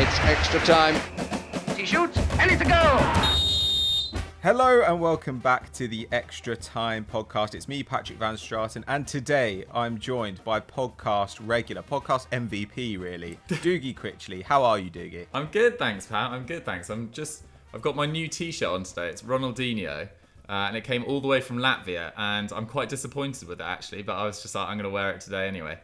It's extra time. He shoots, and it's a goal! Hello and welcome back to the Extra Time podcast. It's me, Patrick Van Straten, and today I'm joined by podcast MVP really, Doogie Critchley. How are you, Doogie? I'm good, thanks, Pat. I'm good, thanks. I've got my new t-shirt on today. It's Ronaldinho, and it came all the way from Latvia, and I'm quite disappointed with it actually, but I was just like, I'm going to wear it today anyway.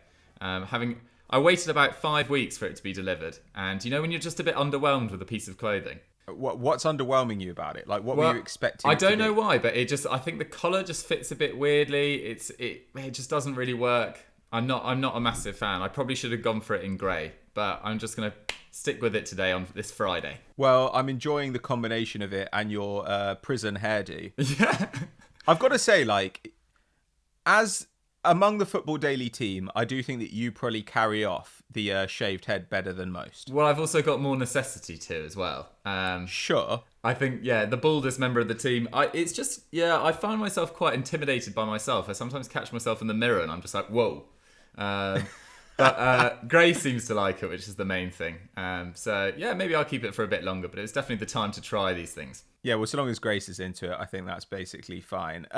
I waited about 5 weeks for it to be delivered, and you know when you're just a bit underwhelmed with a piece of clothing? What's underwhelming you about it? Like, what were you expecting? I don't know why, but I think the colour just fits a bit weirdly. It just doesn't really work. I'm not a massive fan. I probably should have gone for it in grey, but I'm just gonna stick with it today on this Friday. Well, I'm enjoying the combination of it and your prison hairdo. Yeah, I've got to say, like, as among the Football Daily team, I do think that you probably carry off the shaved head better than most. Well, I've also got more necessity too as well. Sure. I think, the baldest member of the team. I find myself quite intimidated by myself. I sometimes catch myself in the mirror and I'm just like, whoa. But Gray seems to like it, which is the main thing. Maybe I'll keep it for a bit longer, but it's definitely the time to try these things. Yeah, well, so long as Grace is into it, I think that's basically fine.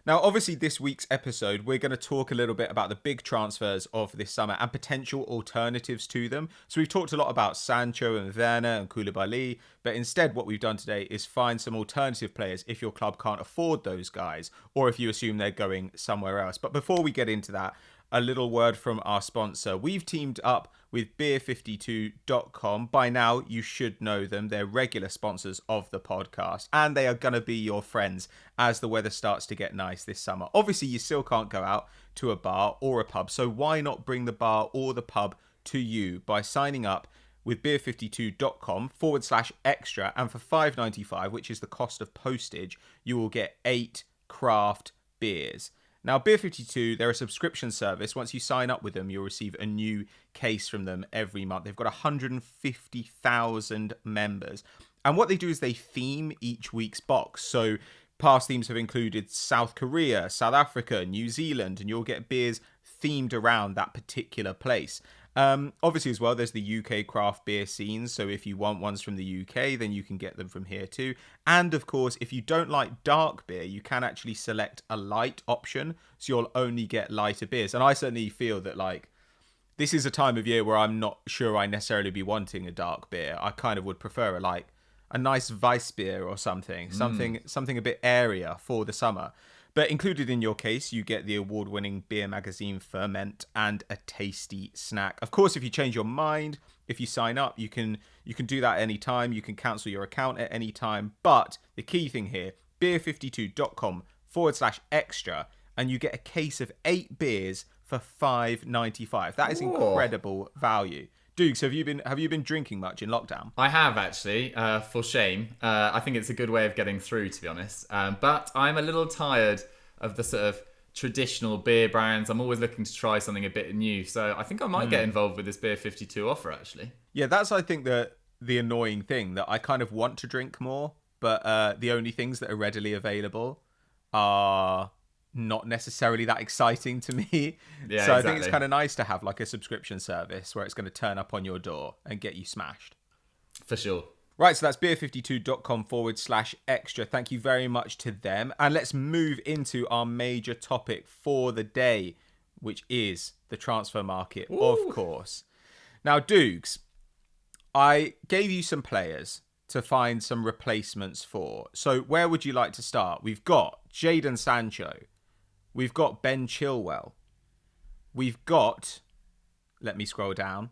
Now, obviously, this week's episode, we're going to talk a little bit about the big transfers of this summer and potential alternatives to them. So we've talked a lot about Sancho and Werner and Coulibaly, but instead what we've done today is find some alternative players if your club can't afford those guys or if you assume they're going somewhere else. But before we get into that, a little word from our sponsor. We've teamed up with beer52.com. By now, you should know them. They're regular sponsors of the podcast, and they are going to be your friends as the weather starts to get nice this summer. Obviously, you still can't go out to a bar or a pub, so why not bring the bar or the pub to you by signing up with beer52.com/extra, and for $5.95, which is the cost of postage, you will get 8 craft beers. Now, Beer52, they're a subscription service. Once you sign up with them, you'll receive a new case from them every month. They've got 150,000 members. And what they do is they theme each week's box. So past themes have included South Korea, South Africa, New Zealand, and you'll get beers themed around that particular place. Obviously, as well, there's the UK craft beer scene. So if you want ones from the UK, then you can get them from here too. And of course, if you don't like dark beer, you can actually select a light option. So you'll only get lighter beers. And I certainly feel that, like, this is a time of year where I'm not sure I necessarily be wanting a dark beer. I kind of would prefer a nice Weiss beer or something a bit airier for the summer. But included in your case, you get the award-winning beer magazine Ferment and a tasty snack. Of course, if you change your mind, if you sign up, you can do that anytime. You can cancel your account at any time. But the key thing here, beer52.com/extra, and you get a case of 8 beers for $5.95. That is incredible value. Duke, so have you been drinking much in lockdown? I have actually, for shame. I think it's a good way of getting through, to be honest. But I'm a little tired of the sort of traditional beer brands. I'm always looking to try something a bit new. So I think I might get involved with this Beer 52 offer, actually. Yeah, that's, I think, the annoying thing, that I kind of want to drink more, but the only things that are readily available are not necessarily that exciting to me. Yeah, so exactly. I think it's kind of nice to have like a subscription service where it's going to turn up on your door and get you smashed. For sure. Right, so that's beer52.com/extra. Thank you very much to them. And let's move into our major topic for the day, which is the transfer market, of course. Now, Dukes, I gave you some players to find some replacements for. So where would you like to start? We've got Jaden Sanchez. We've got Ben Chilwell. We've got, let me scroll down.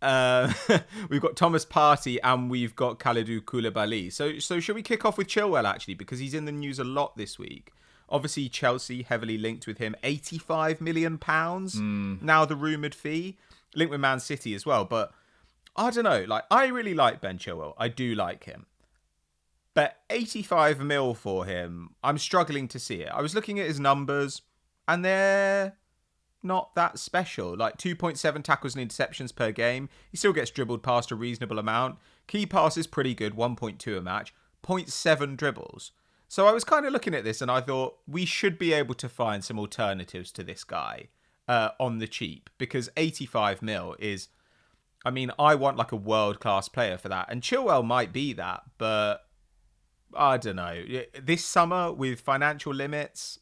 We've got Thomas Partey and we've got Kalidou Coulibaly. So should we kick off with Chilwell, actually, because he's in the news a lot this week. Obviously, Chelsea heavily linked with him. £85 million now the rumoured fee. Linked with Man City as well. But I don't know. Like, I really like Ben Chilwell. I do like him. But 85 mil for him, I'm struggling to see it. I was looking at his numbers, and they're not that special. Like 2.7 tackles and interceptions per game. He still gets dribbled past a reasonable amount. Key pass is pretty good, 1.2 a match. 0.7 dribbles. So I was kind of looking at this, and I thought we should be able to find some alternatives to this guy on the cheap, because 85 mil is I mean, I want like a world-class player for that. And Chilwell might be that, but I don't know. This summer with financial limits,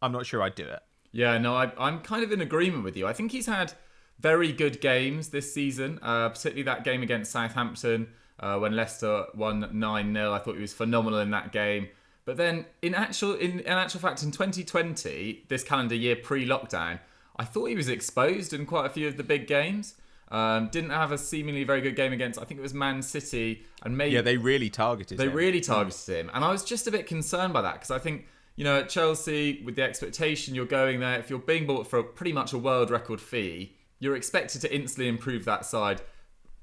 I'm not sure I'd do it. Yeah, no, I'm kind of in agreement with you. I think he's had very good games this season, particularly that game against Southampton when Leicester won 9-0. I thought he was phenomenal in that game. But then, in actual fact, in 2020, this calendar year pre-lockdown, I thought he was exposed in quite a few of the big games. Didn't have a seemingly very good game against, I think it was Man City, and maybe they really targeted him, and I was just a bit concerned by that because I think, you know, at Chelsea, with the expectation you're going there, if you're being bought for pretty much a world record fee, you're expected to instantly improve that side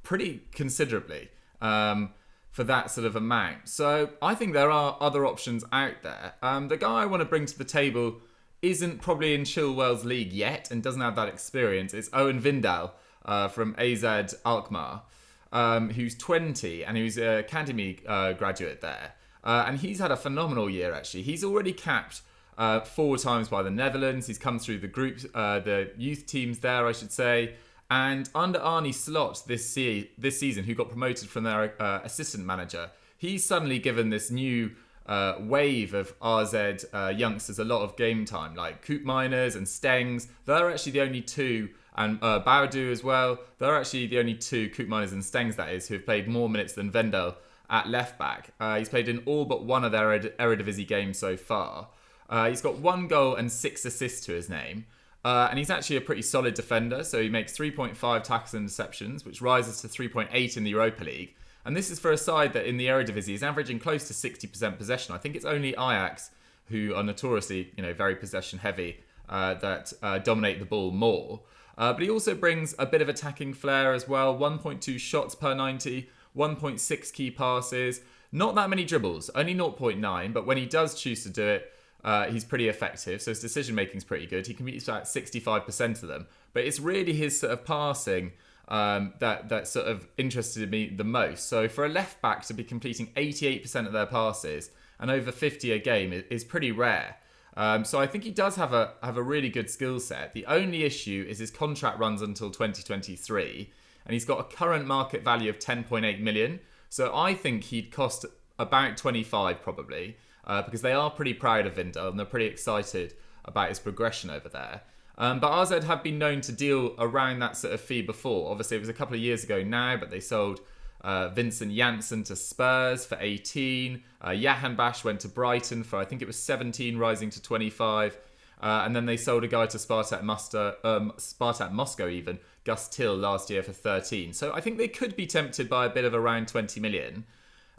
pretty considerably for that sort of amount. So I think there are other options out there. The guy I want to bring to the table isn't probably in Chilwell's league yet and doesn't have that experience. It's Owen Vindal from AZ Alkmaar, who's 20 and who's an academy graduate there. And he's had a phenomenal year, actually. He's already capped 4 times by the Netherlands. He's come through the groups, the youth teams there, I should say. And under Arne Slot this season, who got promoted from their assistant manager, he's suddenly given this new wave of RZ youngsters a lot of game time, like Koopmeiners and Stengs. They're actually the only two, and Boudou as well. They're actually the only two, Koopmeiners and Stengs that is, who have played more minutes than Vendel at left back. He's played in all but one of their Eredivisie games so far. He's got 1 goal and 6 assists to his name. And he's actually a pretty solid defender, so he makes 3.5 tackles and interceptions, which rises to 3.8 in the Europa League. And this is for a side that in the Eredivisie is averaging close to 60% possession. I think it's only Ajax, who are notoriously, very possession heavy, that dominate the ball more. But he also brings a bit of attacking flair as well. 1.2 shots per 90, 1.6 key passes. Not that many dribbles, only 0.9, but when he does choose to do it, he's pretty effective, so his decision making is pretty good. He completes about 65% of them, but it's really his sort of passing that sort of interested me the most. So for a left back to be completing 88% of their passes and over 50 a game is pretty rare. So I think he does have a really good skill set. The only issue is his contract runs until 2023, and he's got a current market value of 10.8 million. So I think he'd cost about 25 probably. Because they are pretty proud of Vindal and they're pretty excited about his progression over there. But RZ have been known to deal around that sort of fee before. Obviously, it was a couple of years ago now, but they sold Vincent Janssen to Spurs for 18. Jahan Bash went to Brighton for, I think it was 17, rising to 25. And then they sold a guy to Spartak Moscow even, Gus Till, last year for 13. So I think they could be tempted by a bid of around 20 million.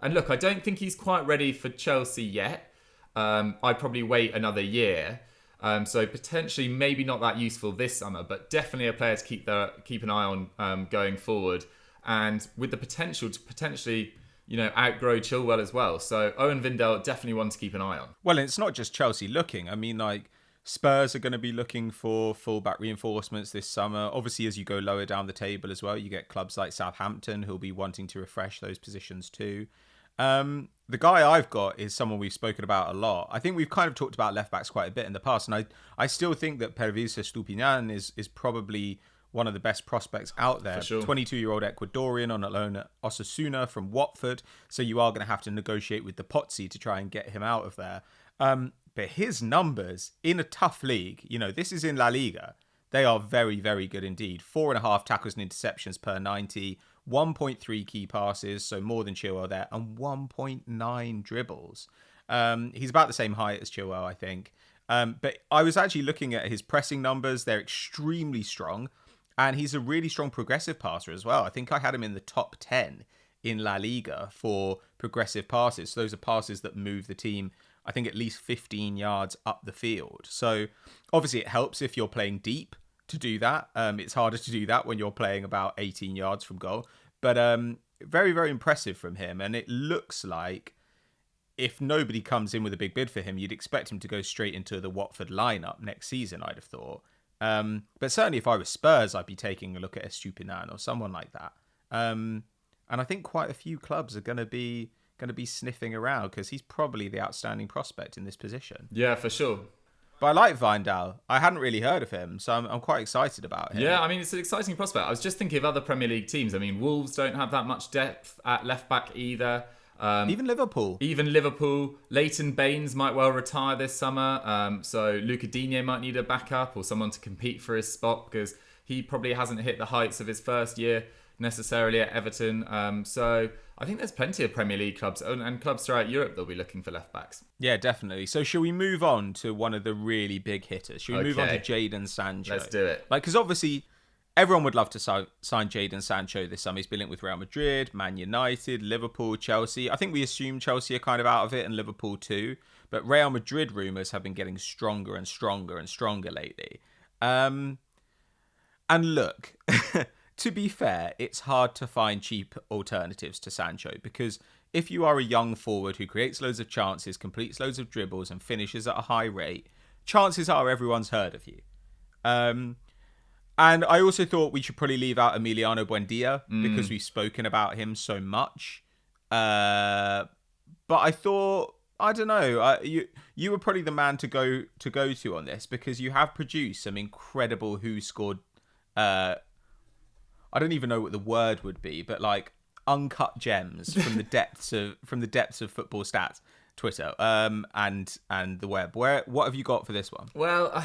And look, I don't think he's quite ready for Chelsea yet. I'd probably wait another year. So potentially maybe not that useful this summer, but definitely a player to keep an eye on going forward. And with the potential to potentially, outgrow Chilwell as well. So Owen Vindal, definitely one to keep an eye on. Well, it's not just Chelsea looking. I mean, Spurs are going to be looking for fullback reinforcements this summer. Obviously, as you go lower down the table as well, you get clubs like Southampton who'll be wanting to refresh those positions too. The guy I've got is someone we've spoken about a lot. I think we've kind of talked about left backs quite a bit in the past, and I still think that Pervis Estupiñán is probably one of the best prospects out there. For sure. 22-year-old Ecuadorian on a loan at Osasuna from Watford, so you are going to have to negotiate with the Pozzi to try and get him out of there. But his numbers in a tough league, this is in La Liga, they are very, very good indeed. 4.5 tackles and interceptions per 90. 1.3 key passes, so more than Chilwell there, and 1.9 dribbles. He's about the same height as Chilwell, I think. But I was actually looking at his pressing numbers. They're extremely strong, and he's a really strong progressive passer as well. I think I had him in the top 10 in La Liga for progressive passes. So those are passes that move the team, I think, at least 15 yards up the field. So obviously it helps if you're playing deep to do that. It's harder to do that when you're playing about 18 yards from goal. But very, very impressive from him. And it looks like if nobody comes in with a big bid for him, you'd expect him to go straight into the Watford lineup next season, I'd have thought. But certainly if I was Spurs, I'd be taking a look at Estupiñán or someone like that. And I think quite a few clubs are going to be sniffing around because he's probably the outstanding prospect in this position. Yeah, for sure. But I like Wijndal. I hadn't really heard of him, so I'm quite excited about him. Yeah, I mean, it's an exciting prospect. I was just thinking of other Premier League teams. I mean, Wolves don't have that much depth at left-back either. Even Liverpool. Leighton Baines might well retire this summer. So Luca Digne might need a backup or someone to compete for his spot because he probably hasn't hit the heights of his first year necessarily at Everton. So I think there's plenty of Premier League clubs and clubs throughout Europe that'll be looking for left backs. Yeah, definitely. So shall we move on to one of the really big hitters? Shall we move on to Jaden Sancho? Let's do it. Because obviously everyone would love to sign Jaden Sancho this summer. He's been linked with Real Madrid, Man United, Liverpool, Chelsea. I think we assume Chelsea are kind of out of it and Liverpool too. But Real Madrid rumours have been getting stronger and stronger and stronger lately. And look... To be fair, it's hard to find cheap alternatives to Sancho because if you are a young forward who creates loads of chances, completes loads of dribbles and finishes at a high rate, chances are everyone's heard of you. And I also thought we should probably leave out Emiliano Buendia because we've spoken about him so much. But I thought, I don't know, you were probably the man to go to on this because you have produced some incredible who scored... I don't even know what the word would be, but like uncut gems from the depths of football stats, Twitter, and the web. What have you got for this one? Well,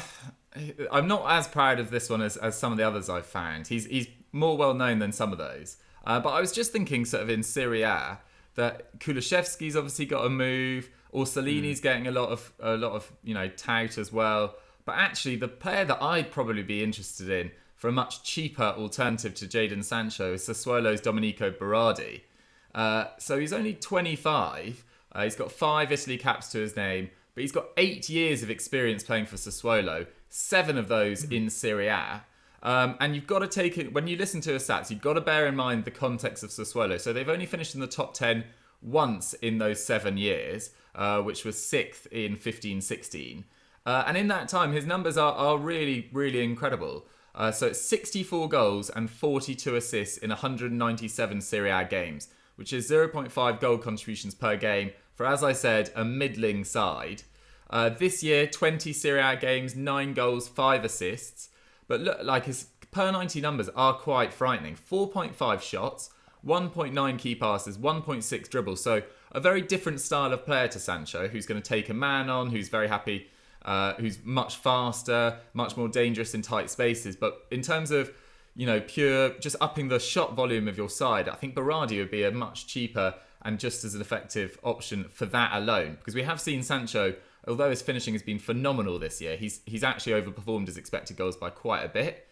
I'm not as proud of this one as some of the others I've found. He's more well known than some of those. But I was just thinking, sort of in Serie A, that Kulusevski's obviously got a move. Orsolini's getting a lot of tout as well. But actually, the player that I'd probably be interested in for a much cheaper alternative to Jaden Sancho is Sassuolo's Domenico Berardi. So he's only 25. He's got 5 Italy caps to his name, but he's got 8 years of experience playing for Sassuolo, 7 of those in Serie A. And you've got to take it, when you listen to his stats, you've got to bear in mind the context of Sassuolo. So they've only finished in the top 10 once in those 7 years, which was 6th in 15-16. And in that time, his numbers are really, really incredible. So it's 64 goals and 42 assists in 197 Serie A games, which is 0.5 goal contributions per game for, as I said, a middling side. This year, 20 Serie A games, 9 goals, 5 assists. But look, like his per 90 numbers are quite frightening. 4.5 shots, 1.9 key passes, 1.6 dribbles. So a very different style of player to Sancho, who's going to take a man on, who's very happy... who's much faster, much more dangerous in tight spaces. But in terms of, pure just upping the shot volume of your side, I think Berardi would be a much cheaper and just as an effective option for that alone. Because we have seen Sancho, although his finishing has been phenomenal this year, he's actually overperformed his expected goals by quite a bit.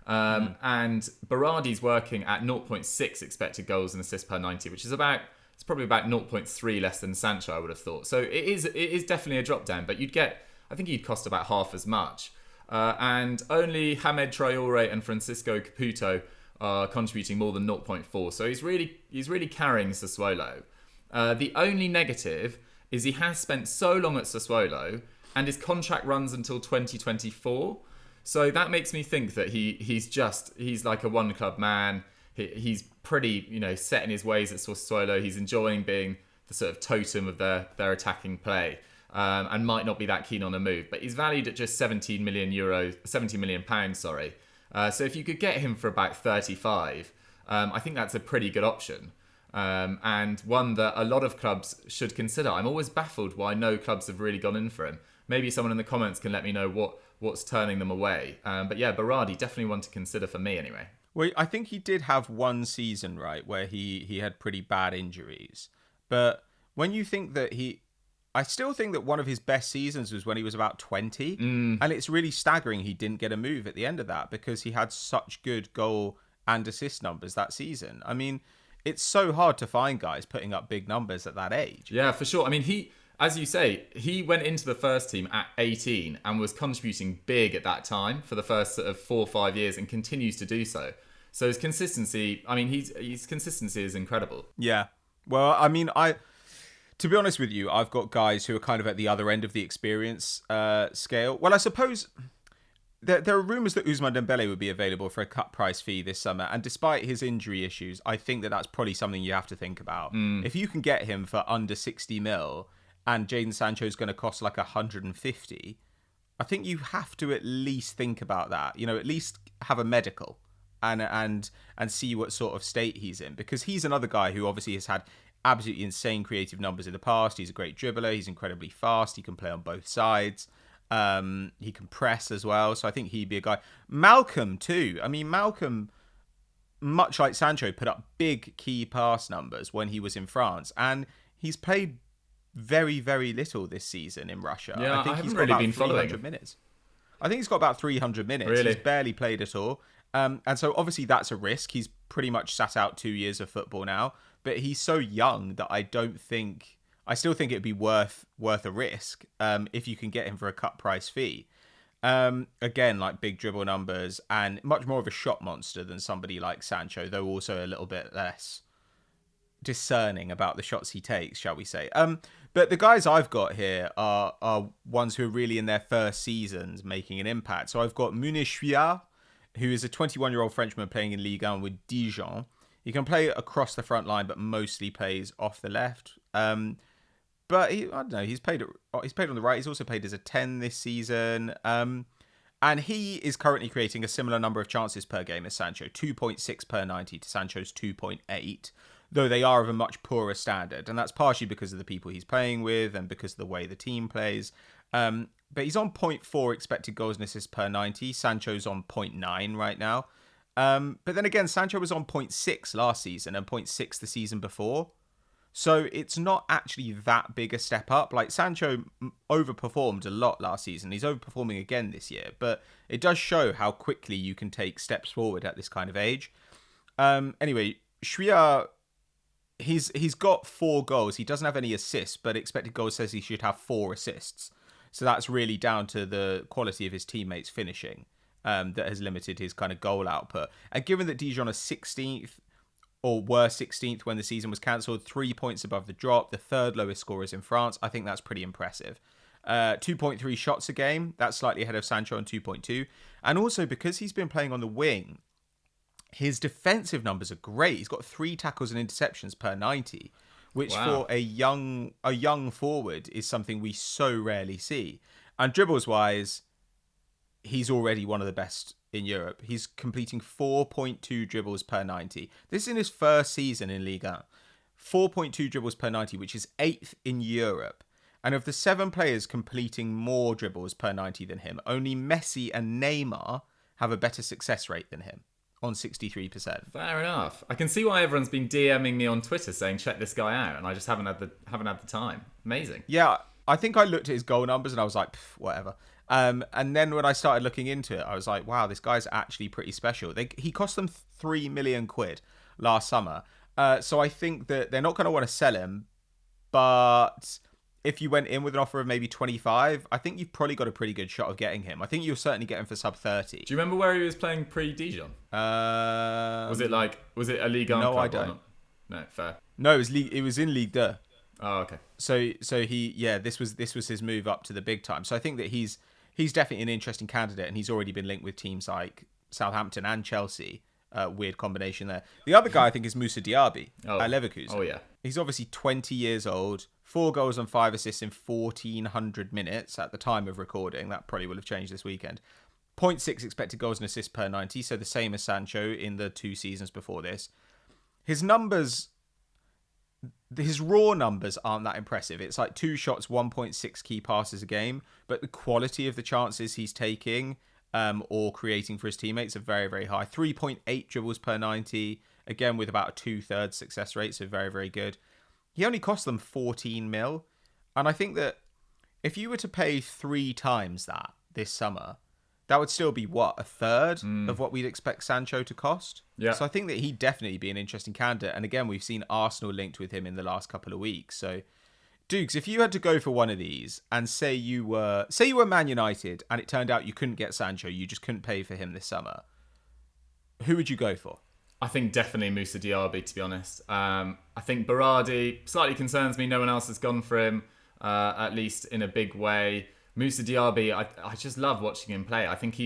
And Berardi's working at 0.6 expected goals and assists per 90, which is it's probably about 0.3 less than Sancho, I would have thought. So it is definitely a drop down, but I think he'd cost about half as much. And only Hamed Traore and Francisco Caputo are contributing more than 0.4. So he's really carrying Sassuolo. The only negative is he has spent so long at Sassuolo and his contract runs until 2024. So that makes me think that he's like a one club man. He's pretty, set in his ways at Sassuolo. He's enjoying being the sort of totem of their attacking play. And might not be that keen on a move, but he's valued at just £70 million. So if you could get him for about 35, I think that's a pretty good option, and one that a lot of clubs should consider. I'm always baffled why no clubs have really gone in for him. Maybe someone in the comments can let me know what's turning them away. But yeah, Berardi definitely one to consider for me anyway. Well, I think he did have one season, right, where he had pretty bad injuries, but when you think that I still think that one of his best seasons was when he was about 20. And it's really staggering he didn't get a move at the end of that because he had such good goal and assist numbers that season. I mean, it's so hard to find guys putting up big numbers at that age. Yeah, for sure. I mean, as you say, he went into the first team at 18 and was contributing big at that time for the first sort of 4 or 5 years and continues to do so. So his consistency, his consistency is incredible. Yeah. Well, I mean, to be honest with you, I've got guys who are kind of at the other end of the experience scale. Well, I suppose there are rumours that Guzman Dembele would be available for a cut price fee this summer. And despite his injury issues, I think that that's probably something you have to think about. If you can get him for under 60 mil and Jaden Sancho is going to cost like 150, I think you have to at least think about that. At least have a medical and see what sort of state he's in, because he's another guy who obviously has had absolutely insane creative numbers in the past. He's a great dribbler. He's incredibly fast. He can play on both sides. He can press as well. So I think he'd be a guy. Malcolm too. I mean, Malcolm, much like Sancho, put up big key pass numbers when he was in France, and he's played very, very little this season in Russia. Yeah, I think I he's haven't got really about been following 300 minutes. I think he's got about 300 minutes. Really? He's barely played at all. And so obviously that's a risk. He's pretty much sat out 2 years of football now, but he's so young that I still think it'd be worth a risk if you can get him for a cut price fee. Again, like big dribble numbers and much more of a shot monster than somebody like Sancho, though also a little bit less discerning about the shots he takes, shall we say. But the guys I've got here are ones who are really in their first seasons making an impact. So I've got Munichuia, who is a 21-year-old Frenchman playing in Ligue 1 with Dijon. He can play across the front line, but mostly plays off the left. But I don't know. He's played on the right. He's also played as a 10 this season. And he is currently creating a similar number of chances per game as Sancho, 2.6 per 90 to Sancho's 2.8, though they are of a much poorer standard. And that's partially because of the people he's playing with and because of the way the team plays. But he's on 0.4 expected goals and assists per 90. Sancho's on 0.9 right now. But then again, Sancho was on 0.6 last season and 0.6 the season before. So it's not actually that big a step up. Like, Sancho overperformed a lot last season. He's overperforming again this year. But it does show how quickly you can take steps forward at this kind of age. Anyway, Shuia, he's got 4 goals. He doesn't have any assists, but expected goals says he should have 4 assists. So that's really down to the quality of his teammates finishing that has limited his kind of goal output. And given that Dijon are 16th, or were 16th when the season was cancelled, 3 points above the drop, the third lowest scorers in France, I think that's pretty impressive. 2.3 shots a game, that's slightly ahead of Sancho on 2.2. And also, because he's been playing on the wing, his defensive numbers are great. He's got 3 tackles and interceptions per 90, which for a young forward is something we so rarely see. And dribbles-wise, he's already one of the best in Europe. He's completing 4.2 dribbles per 90. This is in his first season in Ligue 1. 4.2 dribbles per 90, which is 8th in Europe. And of the 7 players completing more dribbles per 90 than him, only Messi and Neymar have a better success rate than him, on 63%. Fair enough. I can see why everyone's been DMing me on Twitter saying check this guy out, and I just haven't had the time. Amazing. Yeah, I think I looked at his goal numbers and I was like, whatever. And then when I started looking into it, I was like, wow, this guy's actually pretty special. He cost them 3 million quid last summer. So I think that they're not going to want to sell him. But if you went in with an offer of maybe 25, I think you've probably got a pretty good shot of getting him. I think you'll certainly get him for sub 30. Do you remember where he was playing pre-Dijon? Was it a Ligue 1 No, club I don't. or not? No, fair. No, it was in Ligue 2. Oh, okay. So this was his move up to the big time. So I think that he's definitely an interesting candidate, and he's already been linked with teams like Southampton and Chelsea. Weird combination there. The other guy I think is Moussa Diaby at Leverkusen. Oh yeah. He's obviously 20 years old, 4 goals and 5 assists in 1,400 minutes at the time of recording. That probably will have changed this weekend. 0.6 expected goals and assists per 90, so the same as Sancho in the 2 seasons before this. His raw numbers aren't that impressive. It's like 2 shots, 1.6 key passes a game, but the quality of the chances he's taking or creating for his teammates are very, very high. 3.8 dribbles per 90, again with about a 2/3 success rate, so very, very good. He only cost them 14 mil, and I think that if you were to pay 3 times that this summer, that would still be, a third of what we'd expect Sancho to cost? Yeah. So I think that he'd definitely be an interesting candidate. And again, we've seen Arsenal linked with him in the last couple of weeks. So, Dukes, if you had to go for one of these and say you were Man United and it turned out you couldn't get Sancho, you just couldn't pay for him this summer, who would you go for? I think definitely Moussa Diaby, to be honest. I think Berardi slightly concerns me. No one else has gone for him, at least in a big way. Moussa Diaby, I just love watching him play. I think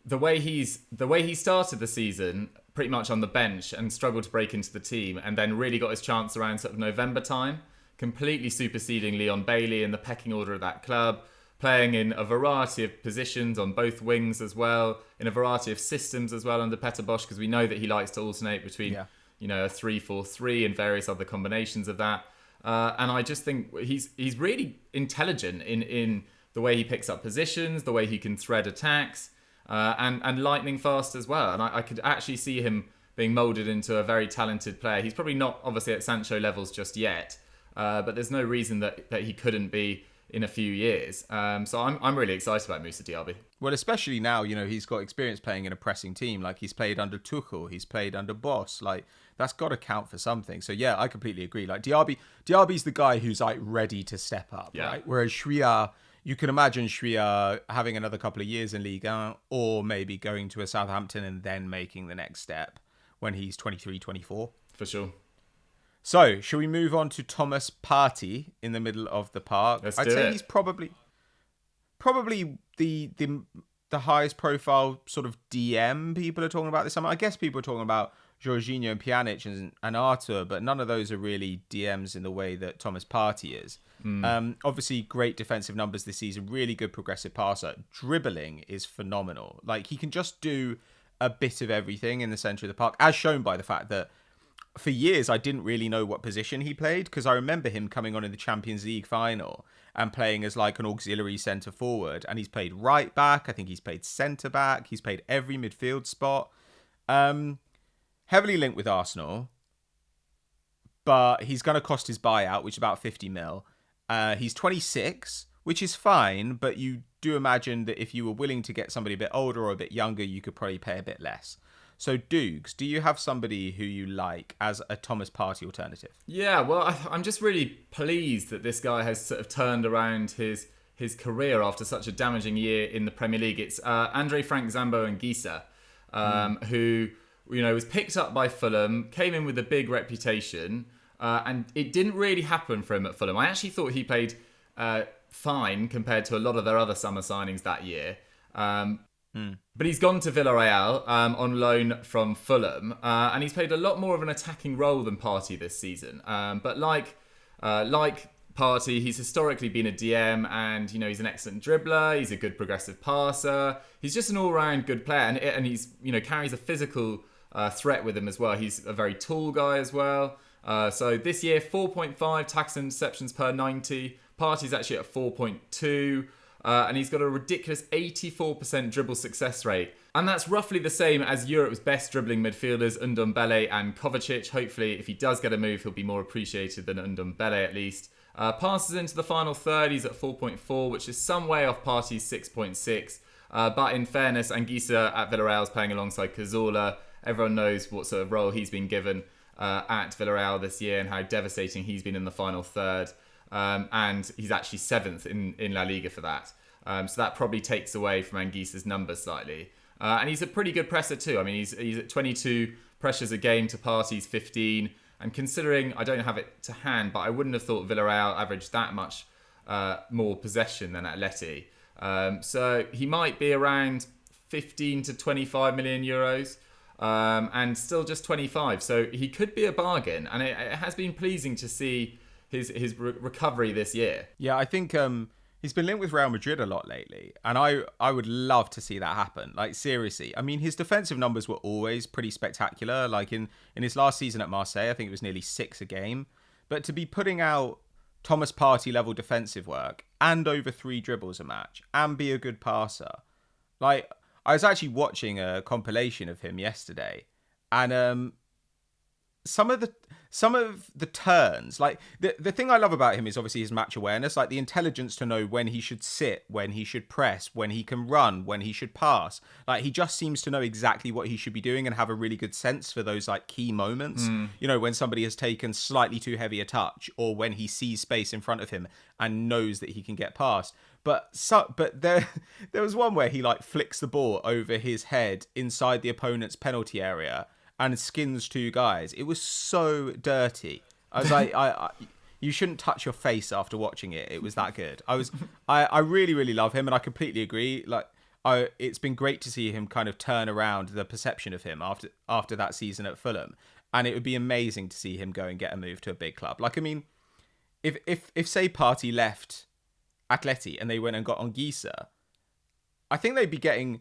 the way he started the season pretty much on the bench and struggled to break into the team, and then really got his chance around sort of November time, completely superseding Leon Bailey in the pecking order of that club, playing in a variety of positions on both wings as well, in a variety of systems as well under Peter Bosz, because we know that he likes to alternate between, a 3-4-3 and various other combinations of that. And I just think he's really intelligent in the way he picks up positions, the way he can thread attacks, and lightning fast as well. And I could actually see him being moulded into a very talented player. He's probably not obviously at Sancho levels just yet, but there's no reason that he couldn't be in a few years. So I'm really excited about Moussa Diaby. Well, especially now, he's got experience playing in a pressing team. Like, he's played under Tuchel, he's played under Bosz. Like, that's got to count for something. So yeah, I completely agree. Like, Diaby's the guy who's like ready to step up, right? Whereas Shria, you can imagine Shria having another couple of years in Ligue 1, or maybe going to a Southampton and then making the next step when he's 23, 24. For sure. So, shall we move on to Thomas Partey in the middle of the park? I'd say he's probably the highest profile sort of DM people are talking about this summer. I guess people are talking about Jorginho and Pjanic and Arthur, but none of those are really DMs in the way that Thomas Partey is. Obviously, great defensive numbers this season, really good progressive passer. Dribbling is phenomenal. Like, he can just do a bit of everything in the centre of the park, as shown by the fact that for years I didn't really know what position he played, because I remember him coming on in the Champions League final and playing as like an auxiliary centre forward, and he's played right back, I think he's played centre back, he's played every midfield spot. Heavily linked with Arsenal, but he's going to cost his buyout, which is about 50 mil. He's 26, which is fine, but you do imagine that if you were willing to get somebody a bit older or a bit younger, you could probably pay a bit less. So, Dukes, do you have somebody who you like as a Thomas Partey alternative? Yeah, well, I'm just really pleased that this guy has sort of turned around his career after such a damaging year in the Premier League. It's Andre Frank Zambo Anguissa, who was picked up by Fulham, came in with a big reputation, and it didn't really happen for him at Fulham. I actually thought he played fine compared to a lot of their other summer signings that year. But he's gone to Villarreal on loan from Fulham, and he's played a lot more of an attacking role than Partey this season. But like Partey, he's historically been a DM, and he's an excellent dribbler. He's a good progressive passer. He's just an all-round good player, and he's carries a physical threat with him as well. He's a very tall guy as well. So this year, 4.5 tackles and interceptions per 90. Partey's actually at 4.2. And he's got a ridiculous 84% dribble success rate. And that's roughly the same as Europe's best dribbling midfielders, Ndombele and Kovacic. Hopefully, if he does get a move, he'll be more appreciated than Ndombele at least. Passes into the final third, he's at 4.4, which is some way off Partey's 6.6. But in fairness, Anguissa at Villarreal is playing alongside Cazorla. Everyone knows what sort of role he's been given at Villarreal this year and how devastating he's been in the final third. And he's actually 7th in La Liga for that. So that probably takes away from Anguissa's numbers slightly. And he's a pretty good presser too. I mean, he's at 22 pressures a game to Partey's 15. And considering, I don't have it to hand, but I wouldn't have thought Villarreal averaged that much more possession than Atleti. So he might be around 15 to 25 million euros. And still just 25. So he could be a bargain. And it has been pleasing to see his recovery this year. Yeah, I think he's been linked with Real Madrid a lot lately, and I would love to see that happen. Like, seriously, I mean, his defensive numbers were always pretty spectacular. Like in his last season at Marseille, I think it was nearly 6 a game. But to be putting out Thomas Partey level defensive work and over 3 dribbles a match and be a good passer, like, I was actually watching a compilation of him yesterday, and some of the turns, like the thing I love about him is obviously his match awareness, like the intelligence to know when he should sit, when he should press, when he can run, when he should pass. Like, he just seems to know exactly what he should be doing and have a really good sense for those like key moments. When somebody has taken slightly too heavy a touch, or when he sees space in front of him and knows that he can get past. But there was one where he like flicks the ball over his head inside the opponent's penalty area and skins 2 guys. It was so dirty. I was like, you shouldn't touch your face after watching it. It was that good. I really, really love him, and I completely agree. Like, it's been great to see him kind of turn around the perception of him after that season at Fulham, and it would be amazing to see him go and get a move to a big club. Like, I mean, if say Partey left Atleti and they went and got Anguissa, I think they'd be getting...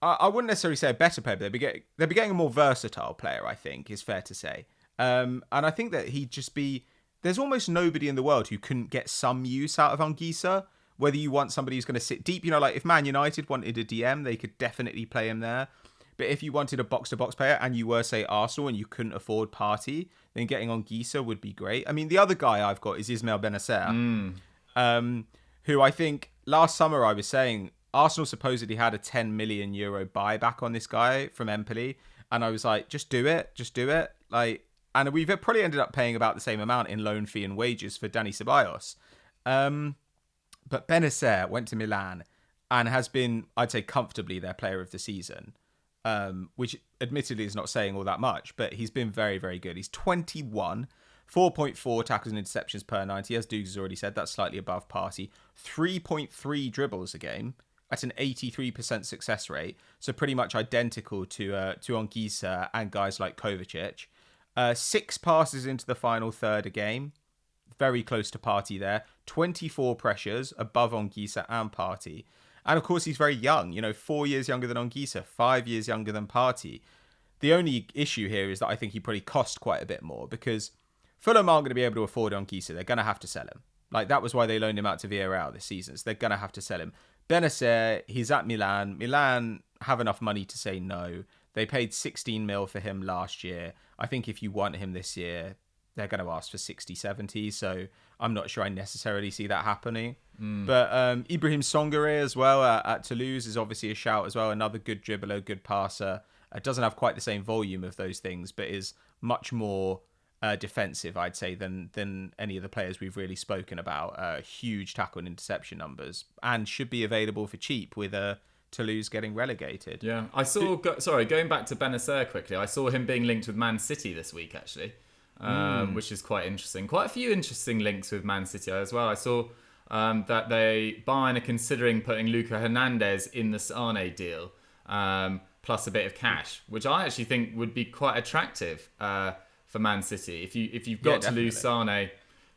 I wouldn't necessarily say a better player, but they'd be getting a more versatile player, I think, is fair to say. And I think that he'd just be... There's almost nobody in the world who couldn't get some use out of Anguissa. Whether you want somebody who's going to sit deep, like if Man United wanted a DM, they could definitely play him there. But if you wanted a box-to-box player and you were, say, Arsenal and you couldn't afford Partey, then getting Anguissa would be great. I mean, the other guy I've got is Ismail Benacer, who I think last summer I was saying Arsenal supposedly had a €10 million buyback on this guy from Empoli. And I was like, just do it. And we've probably ended up paying about the same amount in loan fee and wages for Dani Ceballos. But Benacer went to Milan and has been, I'd say, comfortably their player of the season, which admittedly is not saying all that much, but he's been very, very good. He's 21, 4.4 tackles and interceptions per 90. As Dukes has already said, that's slightly above Partey. 3.3 dribbles a game at an 83% success rate. So pretty much identical to Anguissa and guys like Kovacic. 6 passes into the final third a game. Very close to Partey there. 24 pressures above Anguissa and Partey. And of course, he's very young. 4 years younger than Anguissa, 5 years younger than Partey. The only issue here is that I think he probably cost quite a bit more because Fulham aren't going to be able to afford Anguissa. They're going to have to sell him. That was why they loaned him out to Villarreal this season. So they're going to have to sell him. Benacer, he's at Milan. Milan have enough money to say no. They paid 16 mil for him last year. I think if you want him this year, they're going to ask for 60, 70. So I'm not sure I necessarily see that happening. But Ibrahim Songare as well at Toulouse is obviously a shout as well. Another good dribbler, good passer. Doesn't have quite the same volume of those things, but is much more defensive, I'd say, than any of the players we've really spoken about. Huge tackle and interception numbers, and should be available for cheap with Toulouse getting relegated. Yeah, I saw... going back to Benacer quickly, I saw him being linked with Man City this week, actually, which is quite interesting. Quite a few interesting links with Man City as well. I saw that Bayern are considering putting Luca Hernandez in the Sane deal, plus a bit of cash, which I actually think would be quite attractive for Man City. If you've got to lose Sane,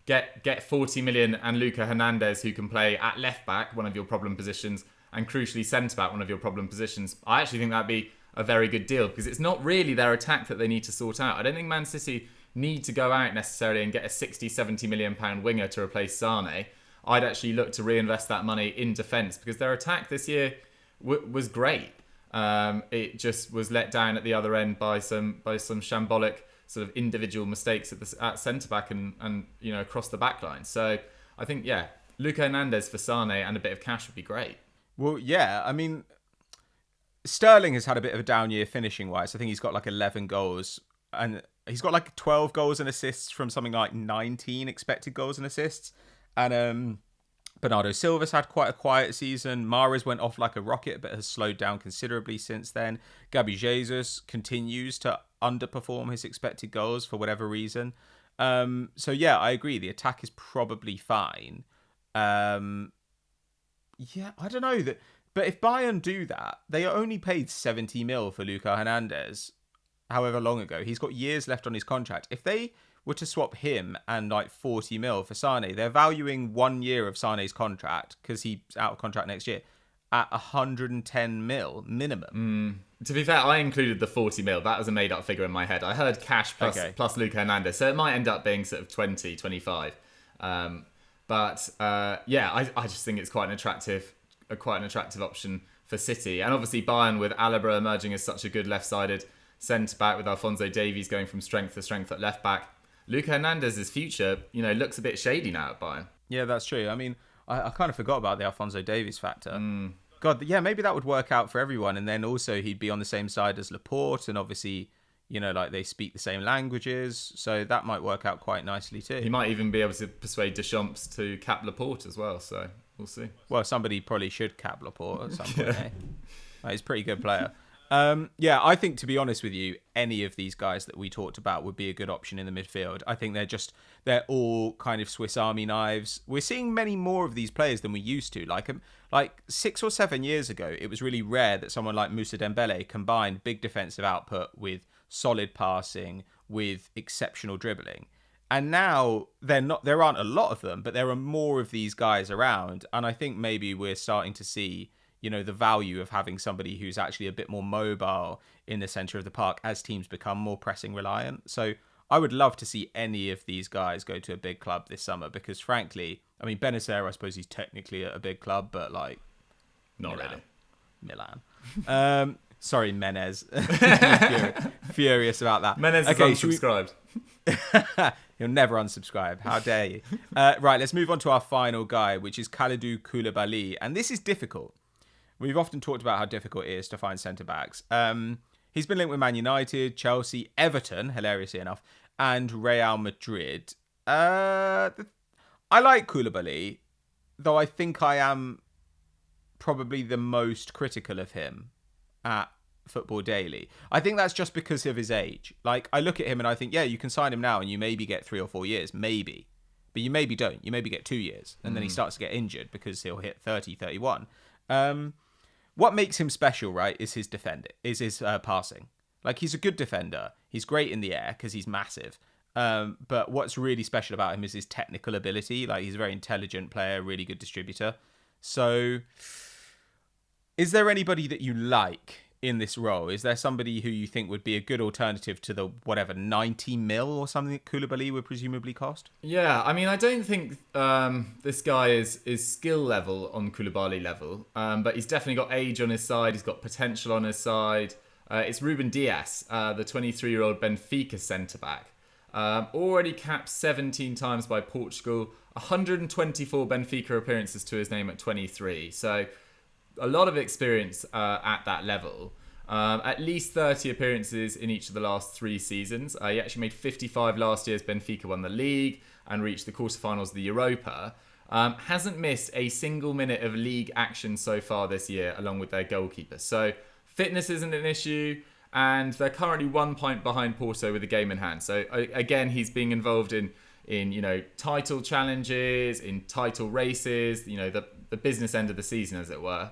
get 40 million and Luca Hernandez, who can play at left back, one of your problem positions, and crucially centre back, one of your problem positions. I actually think that'd be a very good deal because it's not really their attack that they need to sort out. I don't think Man City need to go out necessarily and get a 60, 70 million pound winger to replace Sane. I'd actually look to reinvest that money in defence because their attack this year was great. It just was let down at the other end by some shambolic sort of individual mistakes at centre back and across the back line. So I think Luca Hernandez for Sane and a bit of cash would be great. Well, yeah, I mean, Sterling has had a bit of a down year finishing wise. I think he's got 11 goals and he's got 12 goals and assists from something like 19 expected goals and assists. And Bernardo Silva's had quite a quiet season. Mahrez went off like a rocket, but has slowed down considerably since then. Gabi Jesus continues to underperform his expected goals for whatever reason. So yeah, I agree. The attack is probably fine. I don't know that. But if Bayern do that, they only paid 70 mil for Luca Hernandez however long ago. He's got years left on his contract. If they were to swap him and 40 mil for Sane, they're valuing 1 year of Sane's contract, because he's out of contract next year, at 110 mil minimum. To be fair, I included the 40 mil. That was a made-up figure in my head. I heard cash plus Luca Hernandez, so it might end up being sort of 20, 25. I just think it's quite an attractive option for City. And obviously Bayern, with Alaba emerging as such a good left-sided centre-back, with Alphonso Davies going from strength to strength at left-back, Luca Hernandez's future, looks a bit shady now at Bayern. Yeah, that's true. I mean, I kind of forgot about the Alphonso Davies factor. God, yeah, maybe that would work out for everyone. And then also he'd be on the same side as Laporte, and obviously, they speak the same languages. So that might work out quite nicely too. He might even be able to persuade Deschamps to cap Laporte as well. So we'll see. Well, somebody probably should cap Laporte at some point. He's a pretty good player. I think, to be honest with you, any of these guys that we talked about would be a good option in the midfield. I think they're all kind of Swiss Army knives. We're seeing many more of these players than we used to. Like 6 or 7 years ago, it was really rare that someone like Moussa Dembele combined big defensive output with solid passing, with exceptional dribbling. And now there aren't a lot of them, but there are more of these guys around. And I think maybe we're starting to see, the value of having somebody who's actually a bit more mobile in the centre of the park as teams become more pressing reliant. So I would love to see any of these guys go to a big club this summer because, frankly, I mean, Benacer, I suppose he's technically at a big club, but like... Not really. Milan. Sorry, Menez. Furious about that. Menez is unsubscribed. He'll never unsubscribe. How dare you? Right, let's move on to our final guy, which is Kalidou Coulibaly. And this is difficult. We've often talked about how difficult it is to find centre-backs. He's been linked with Man United, Chelsea, Everton, hilariously enough, and Real Madrid. I like Coulibaly, though I think I am probably the most critical of him at Football Daily. I think that's just because of his age. Like, I look at him and I think, yeah, you can sign him now and you maybe get 3 or 4 years, maybe. But you maybe don't. You maybe get 2 years. And then he starts to get injured because he'll hit 30, 31. What makes him special, right, is his passing. Like, he's a good defender. He's great in the air because he's massive. But what's really special about him is his technical ability. Like, he's a very intelligent player, really good distributor. So, is there anybody that you like in this role? Is there somebody who you think would be a good alternative to the, 90 mil or something that Coulibaly would presumably cost? Yeah, I mean, I don't think this guy is skill level on Coulibaly level, but he's definitely got age on his side. He's got potential on his side. It's Ruben Dias, the 23-year-old Benfica centre-back. Already capped 17 times by Portugal, 124 Benfica appearances to his name at 23. So a lot of experience at that level. At least 30 appearances in each of the last 3 seasons. He actually made 55 last year as Benfica won the league and reached the quarterfinals of the Europa. Hasn't missed a single minute of league action so far this year, along with their goalkeeper. So fitness isn't an issue, and they're currently 1 point behind Porto with a game in hand. So again, he's being involved in title challenges, in title races, the business end of the season, as it were.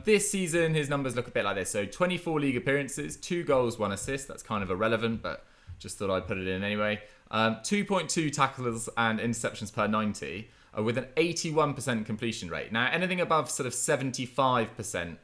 This season, his numbers look a bit like this. So 24 league appearances, 2 goals, 1 assist. That's kind of irrelevant, but just thought I'd put it in anyway. 2.2 tackles and interceptions per 90 with an 81% completion rate. Now, anything above sort of 75%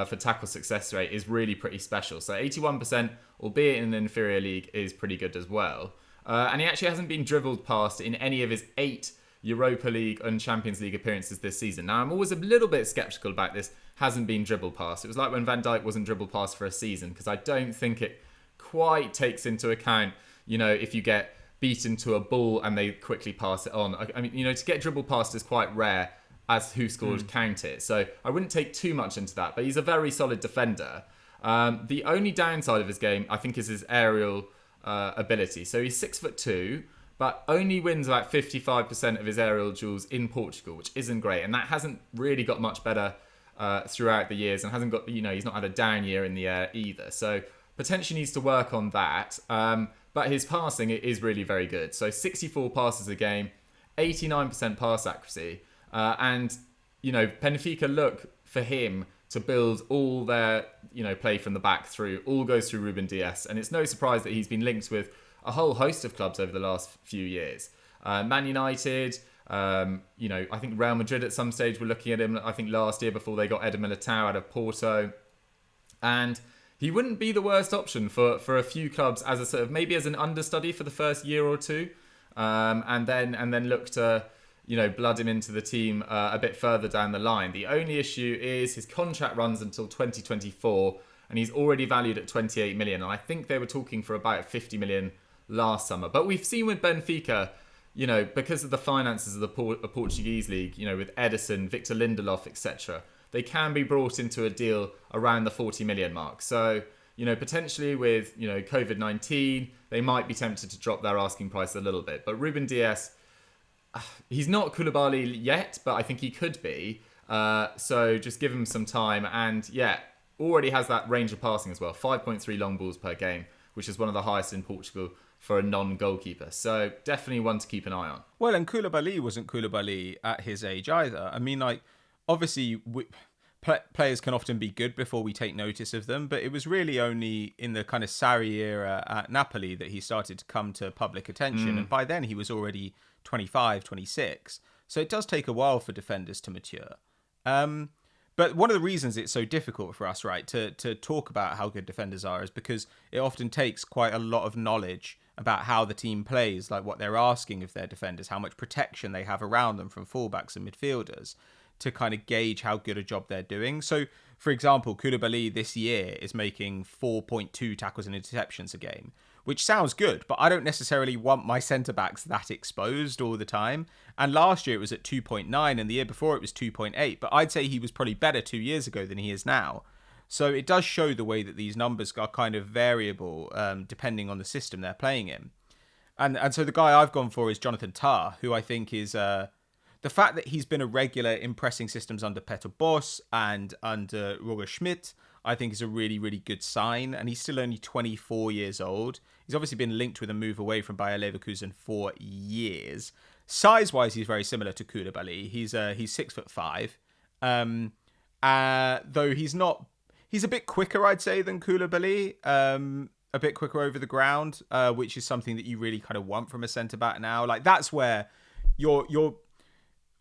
for tackle success rate is really pretty special. So 81%, albeit in an inferior league, is pretty good as well. And he actually hasn't been dribbled past in any of his 8 Europa League and Champions League appearances this season. Now, I'm always a little bit sceptical about this. Hasn't been dribbled past. It was like when Van Dijk wasn't dribbled past for a season, because I don't think it quite takes into account, if you get beaten to a ball and they quickly pass it on. I mean, to get dribbled past is quite rare, as who scored count it. So I wouldn't take too much into that, but he's a very solid defender. The only downside of his game, I think, is his aerial ability. So he's 6'2", but only wins about 55% of his aerial duels in Portugal, which isn't great. And that hasn't really got much better throughout the years, and hasn't got, he's not had a down year in the air either. So potentially needs to work on that. But his passing is really very good. So 64 passes a game, 89% pass accuracy. And, Benfica look for him to build all their, play from the back through, all goes through Ruben Dias. And it's no surprise that he's been linked with a whole host of clubs over the last few years. Man United, I think Real Madrid at some stage were looking at him, I think last year before they got Eder Militao out of Porto. And he wouldn't be the worst option for a few clubs as a sort of, maybe as an understudy for the first year or two. And then look to, blood him into the team a bit further down the line. The only issue is his contract runs until 2024, and he's already valued at 28 million. And I think they were talking for about 50 million last summer. But we've seen with Benfica, because of the finances of the Portuguese league, with Ederson, Victor Lindelof, etc., they can be brought into a deal around the 40 million mark. So, potentially with, COVID-19, they might be tempted to drop their asking price a little bit. But Ruben Dias, he's not Coulibaly yet, but I think he could be. So just give him some time. And yeah, already has that range of passing as well. 5.3 long balls per game, which is one of the highest in Portugal for a non-goalkeeper. So definitely one to keep an eye on. Well, and Coulibaly wasn't Coulibaly at his age either. I mean, obviously, players can often be good before we take notice of them, but it was really only in the kind of Sarri era at Napoli that he started to come to public attention. And by then he was already 25, 26. So it does take a while for defenders to mature. But one of the reasons it's so difficult for us, right, to talk about how good defenders are is because it often takes quite a lot of knowledge about how the team plays, like what they're asking of their defenders, how much protection they have around them from fullbacks and midfielders, to kind of gauge how good a job they're doing. So, for example, Coulibaly this year is making 4.2 tackles and interceptions a game, which sounds good, but I don't necessarily want my centre-backs that exposed all the time. And last year it was at 2.9, and the year before it was 2.8, but I'd say he was probably better 2 years ago than he is now. So it does show the way that these numbers are kind of variable depending on the system they're playing in. And so the guy I've gone for is Jonathan Tarr, who I think is... the fact that he's been a regular in pressing systems under Peter Bosz and under Roger Schmidt, I think is a really, really good sign. And he's still only 24 years old. He's obviously been linked with a move away from Bayer Leverkusen for years. Size-wise, he's very similar to Coulibaly. He's 6'5", though he's a bit quicker, I'd say, than Coulibaly. A bit quicker over the ground, which is something that you really kind of want from a centre-back now. Like, that's where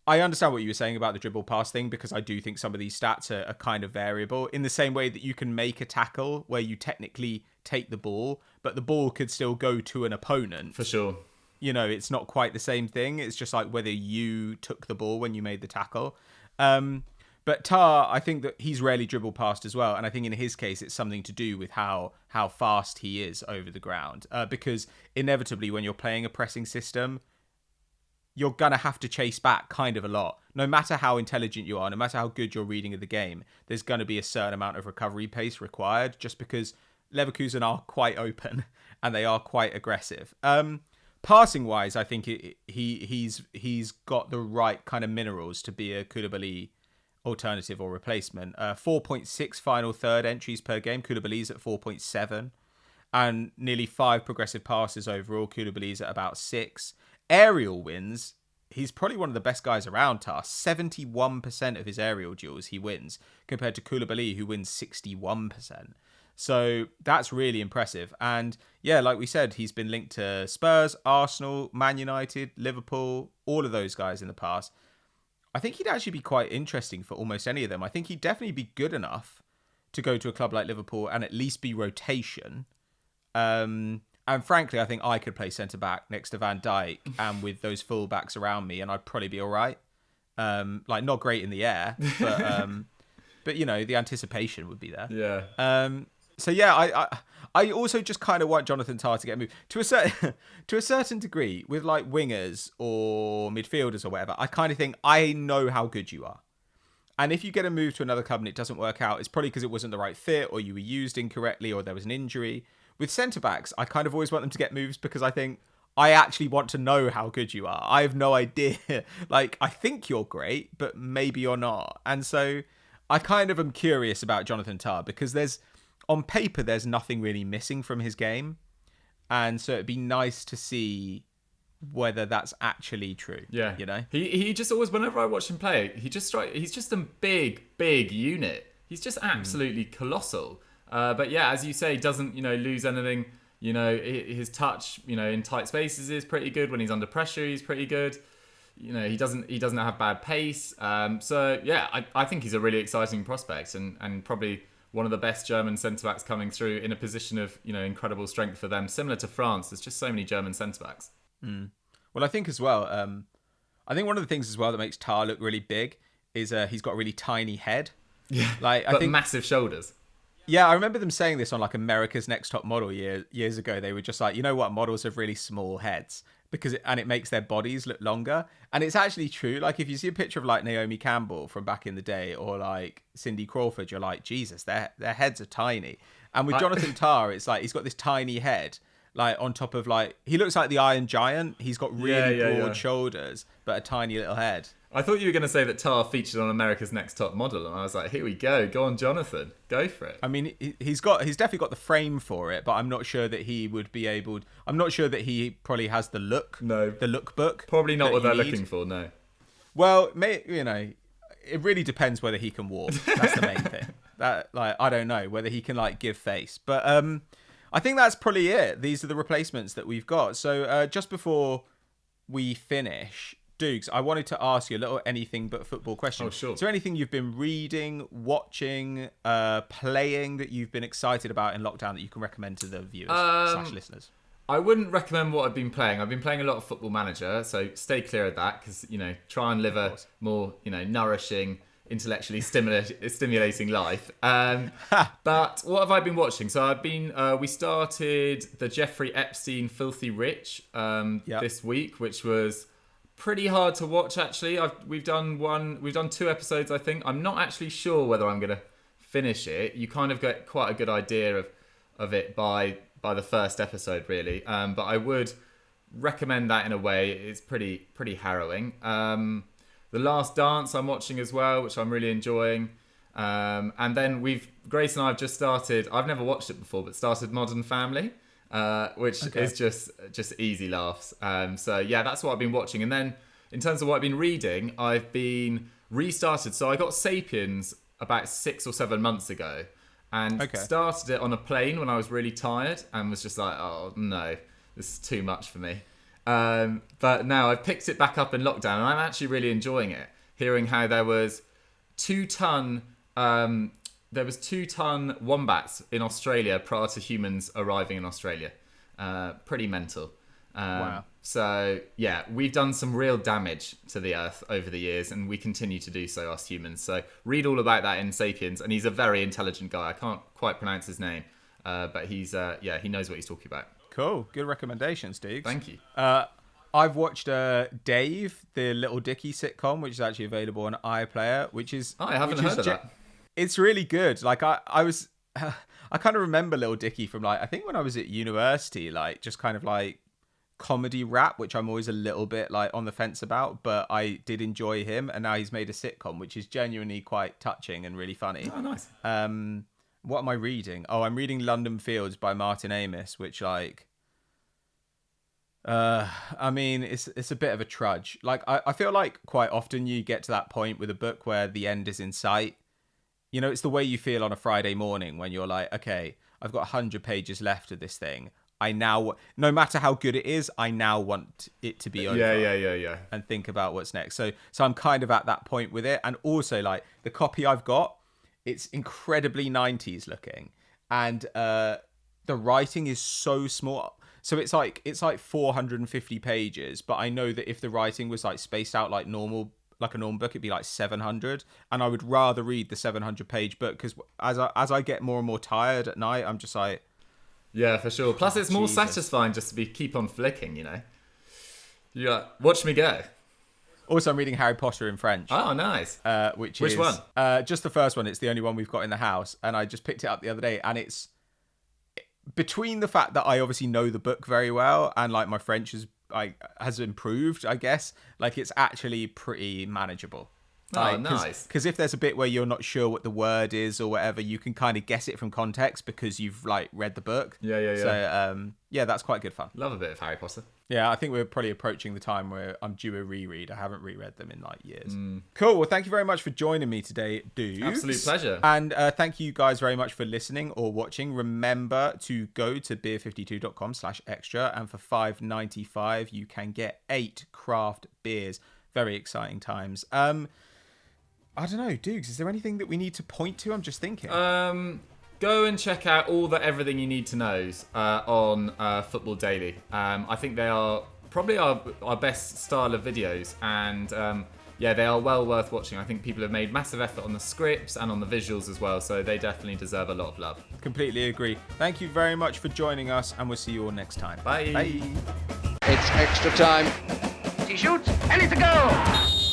I understand what you were saying about the dribble pass thing, because I do think some of these stats are kind of variable, in the same way that you can make a tackle where you technically take the ball, but the ball could still go to an opponent. For sure. You know, it's not quite the same thing. It's just like whether you took the ball when you made the tackle. But Tarr, I think that he's rarely dribble passed as well. And I think in his case, it's something to do with how fast he is over the ground. Because inevitably, when you're playing a pressing system, you're going to have to chase back kind of a lot. No matter how intelligent you are, no matter how good your reading of the game, there's going to be a certain amount of recovery pace required, just because Leverkusen are quite open and they are quite aggressive. Passing-wise, I think he's got the right kind of minerals to be a Coulibaly alternative or replacement. 4.6 final third entries per game. Coulibaly's at 4.7. And nearly 5 progressive passes overall. Coulibaly's at about 6. Aerial wins, he's probably one of the best guys around, Tarr. 71% of his aerial duels he wins, compared to Coulibaly, who wins 61%. So that's really impressive. And yeah, like we said, he's been linked to Spurs, Arsenal, Man United, Liverpool, all of those guys in the past. I think he'd actually be quite interesting for almost any of them. I think he'd definitely be good enough to go to a club like Liverpool and at least be rotation. And frankly, I think I could play centre-back next to Van Dijk and with those full-backs around me, and I'd probably be all right. Like, not great in the air, but you know, the anticipation would be there. Yeah. So yeah, I also just kind of want Jonathan Tarr to get moved to a certain degree with like wingers or midfielders or whatever. I kind of think I know how good you are, and if you get a move to another club and it doesn't work out, it's probably because it wasn't the right fit, or you were used incorrectly, or there was an injury. With centre-backs, I kind of always want them to get moves because I think I actually want to know how good you are. I have no idea. Like, I think you're great, but maybe you're not. And so I kind of am curious about Jonathan Tarr because on paper, there's nothing really missing from his game. And so it'd be nice to see whether that's actually true. Yeah. You know? He just always, whenever I watch him play, he's just a big unit. He's just absolutely colossal. But yeah, as you say, doesn't, lose anything. His touch, in tight spaces is pretty good. When he's under pressure, he's pretty good. He doesn't have bad pace. So yeah, I think he's a really exciting prospect and probably one of the best German centre-backs coming through in a position of, incredible strength for them. Similar to France, there's just so many German centre-backs. Well, I think as well, I think one of the things as well that makes Tarr look really big is he's got a really tiny head. Yeah, like, but massive shoulders. Yeah, I remember them saying this on like America's Next Top Model years ago. They were just like, you know what, models have really small heads because it makes their bodies look longer. And it's actually true. Like if you see a picture of like Naomi Campbell from back in the day or like Cindy Crawford, you're like, Jesus, their heads are tiny. And with Jonathan Tarr, it's like he's got this tiny head, like on top of like, he looks like the Iron Giant. He's got really broad shoulders, but a tiny little head. I thought you were going to say that Tarr featured on America's Next Top Model, and I was like, here we go. Go on, Jonathan. Go for it. I mean, he's definitely got the frame for it, but I'm not sure that he would be able... I'm not sure that he probably has the look. No. The look book. Probably not what they're looking for, no. Well, it really depends whether he can walk. That's the main thing. That I don't know whether he can give face. But I think that's probably it. These are the replacements that we've got. So just before we finish, Dukes, I wanted to ask you a little anything but football question. Oh, sure. Is there anything you've been reading, watching, playing that you've been excited about in lockdown that you can recommend to the viewers / listeners? I wouldn't recommend what I've been playing. I've been playing a lot of Football Manager, so stay clear of that because, try and live a more, nourishing, intellectually stimulating life. But what have I been watching? So I've been, we started the Jeffrey Epstein Filthy Rich this week, which was pretty hard to watch, actually. We've done 2 episodes, I think. I'm not actually sure whether I'm going to finish it. You kind of get quite a good idea of it by the first episode, really. But I would recommend that in a way. It's pretty harrowing. The Last Dance I'm watching as well, which I'm really enjoying. And then Grace and I have just started, I've never watched it before, but started Modern Family, which is just easy laughs. So yeah, that's what I've been watching. And then in terms of what I've been reading, I've been restarted. So I got Sapiens about 6 or 7 months ago. And started it on a plane when I was really tired and was just like, oh no, this is too much for me. But now I've picked it back up in lockdown and I'm actually really enjoying it. Hearing how there was 2-ton wombats in Australia prior to humans arriving in Australia. Pretty mental. Wow. So yeah, we've done some real damage to the earth over the years and we continue to do so, us humans. So read all about that in Sapiens, and he's a very intelligent guy. I can't quite pronounce his name, but he knows what he's talking about. Cool. Good recommendations, Steve. Thank you. I've watched Dave, the Little Dicky sitcom, which is actually available on iPlayer, which is... I haven't heard of that. It's really good. I was... I kind of remember Little Dicky from, I think when I was at university, just kind of comedy rap, which I'm always a little bit on the fence about, but I did enjoy him, and now he's made a sitcom which is genuinely quite touching and really funny. Oh, nice. What am I reading? Oh, I'm reading London Fields by Martyn Amos, which I mean, it's a bit of a trudge. I feel like quite often you get to that point with a book where the end is in sight. It's the way you feel on a Friday morning when you're like, okay, I've got 100 pages left of this thing. I now, no matter how good it is, I now want it to be over. Yeah. And think about what's next. So I'm kind of at that point with it. And also, the copy I've got, it's incredibly 90s looking, and the writing is so small. So it's 450 pages, but I know that if the writing was spaced out like a normal book, it'd be 700, and I would rather read the 700-page book because as I get more and more tired at night, I'm just like. Yeah, for sure. Plus, it's more satisfying just to keep on flicking, Yeah, watch me go. Also, I'm reading Harry Potter in French. Oh, nice. Which one? Just the first one. It's the only one we've got in the house, and I just picked it up the other day, and it's between the fact that I obviously know the book very well, and my French has improved, I guess. It's actually pretty manageable. Oh, nice. Because if there's a bit where you're not sure what the word is or whatever, you can kind of guess it from context because you've read the book. Yeah. So that's quite good fun. Love a bit of Harry Potter. Yeah, I think we're probably approaching the time where I'm due a reread. I haven't reread them in years. Cool. Well, thank you very much for joining me today, dudes. Absolute pleasure. And thank you guys very much for listening or watching. Remember to go to beer52.com/extra, and for $5.95 you can get 8 craft beers. Very exciting times. I don't know, Dukes, is there anything that we need to point to? I'm just thinking. Go and check out all the Everything You Need to Knows on Football Daily. I think they are probably our best style of videos, and they are well worth watching. I think people have made massive effort on the scripts and on the visuals as well, so they definitely deserve a lot of love. Completely agree. Thank you very much for joining us, and we'll see you all next time. Bye. It's extra time. He shoots, and it's a goal.